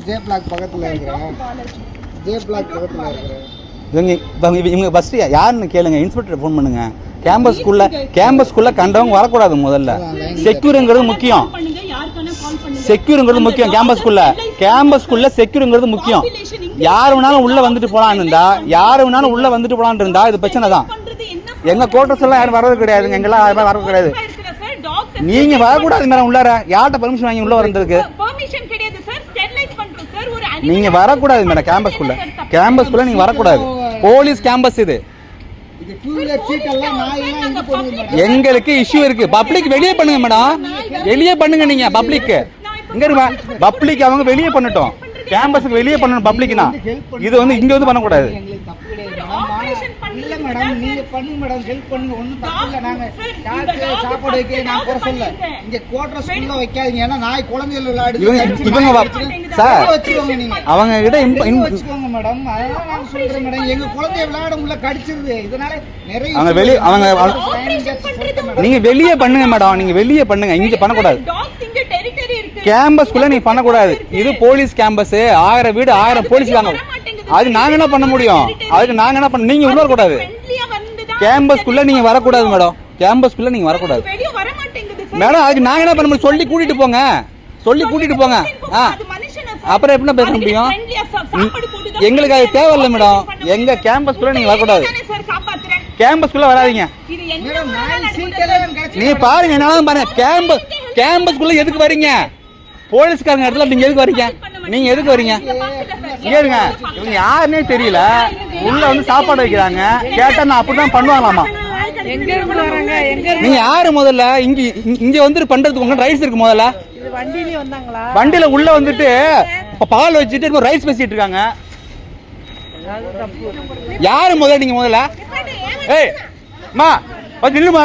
J black பக்கத்தில் இருக்கிறேன். J black பக்கத்தில் இருக்கிறேன். இவங்க ஃபர்ஸ்ட் யாருன்னு கேளுங்க, இன்ஸ்பெக்டர் ஃபோன் பண்ணுங்க. கேம்பஸ்குள்ள கண்டவங்க வரக்கூடாது. முதல்ல செக்யூருங்கிறது முக்கியம். கேம்பஸ்குள்ள செக்யூருங்கிறது முக்கியம். யார் வேணாலும் உள்ள வந்துட்டு போலான்னு இருந்தா இது பிரச்சனை தான். எங்க கோட்டர்ஸ் எல்லாம் யாரும் வர்றது கிடையாதுங்க. எங்கெல்லாம் யாரும் வர்றது கிடையாது. நீங்க வரக்கூடாது மேடம். உள்ளார யார்கிட்ட பெர்மிஷன் வாங்கி உள்ள வர்றதுக்கு? நீங்க வரக்கூடாது மேடம். கேம்பஸ்குள்ள நீங்க வரக்கூடாது. போலீஸ் கேம்பஸ் இது. எங்களுக்கு இஷ்யூ இருக்கு. பப்ளிக் வெளியே பண்ணுங்க மேடம். வெளியே பண்ணுங்க. நீங்க பப்ளிக் இங்க இருமா. பப்ளிக் அவங்க வெளியே பண்ணட்டும். கேம்பஸ்க்கு வெளியே பண்ணணும். பப்ளிக்னா இது வந்து இங்க வந்து பண்ணக்கூடாது. இல்ல மேடம், நீங்க பண்ணுங்க மேடம், ஹெல்ப் பண்ணுங்க. ஒண்ணும் தப்பு இல்ல. நாங்க யாருக்கு சாப்பாடு வைக்க நான் குறை சொல்ல. இங்க கோட்ரஸ் உள்ள வைக்காதீங்க. ஏன்னா நாய் குழந்தைகள் விளையாடுது. இவங்க சார் வச்சுக்கோங்க. நீங்க அவங்க கிட்ட வச்சுக்கோங்க மேடம். அதான் நான் சொல்றேன் மேடம். எங்க குழந்தைய விளையாட உள்ள கடிச்சிருது. இதனால நிறைய அவங்க வெளியே நீங்க வெளியே பண்ணுங்க மேடம். நீங்க வெளியே பண்ணுங்க. இங்க பண்ணக்கூடாது. கேம்பஸ்குள்ள நீங்க பண்ணக்கூடாது. இது போலீஸ் கேம்பஸ். 1000 வீடு 1000 போலீஸ் இருக்காங்க. அது நாங்க என்ன பண்ண முடியும்? அதுக்கு நாங்க என்ன பண்ண? நீங்க உள்ள வரக்கூடாது. கேம்பஸ்குள்ள நீங்க வரக்கூடாது மேடம். கேம்பஸ்குள்ள நீங்க வரக்கூடாது மேடம். அதுக்கு நாங்க என்ன பண்ண முடியும்? சொல்லி கூட்டிட்டு போங்க. அப்புறம் எப்படி பேச முடியும்? எங்களுக்கு அது தேவையில்லை மேடம். எங்க கேம்பஸ்குள்ள நீங்க வரக்கூடாது. கேம்பஸ்குள்ள வராதீங்க. நீங்க பாருங்க. என்னாலும் பாருங்க. கேம்பஸ்குள்ள எதுக்கு வரீங்க? போலீஸ்காரங்க இடத்துல நீங்க எதுக்கு வரீங்க? நீங்க எதுக்கு வரீங்க? ஏறுங்க. இவங்க யாருன்னே தெரியல. உள்ள வந்து சாப்பாடு வைக்கிறாங்க. கேட்டா நான் அப்படிதான் பண்ணுவாங்களாமா. நீங்க யாரு? முதல்ல இங்க வந்து பண்றதுக்கு உங்க ரைட்ஸ் இருக்கு. முதல்ல வண்டியில உள்ள வந்துட்டு பால் வச்சுட்டு ரைஸ் பேசிட்டு இருக்காங்க. யாரு முதல்ல? நீங்க முதல்ல ஏய் மா நில்லுமா.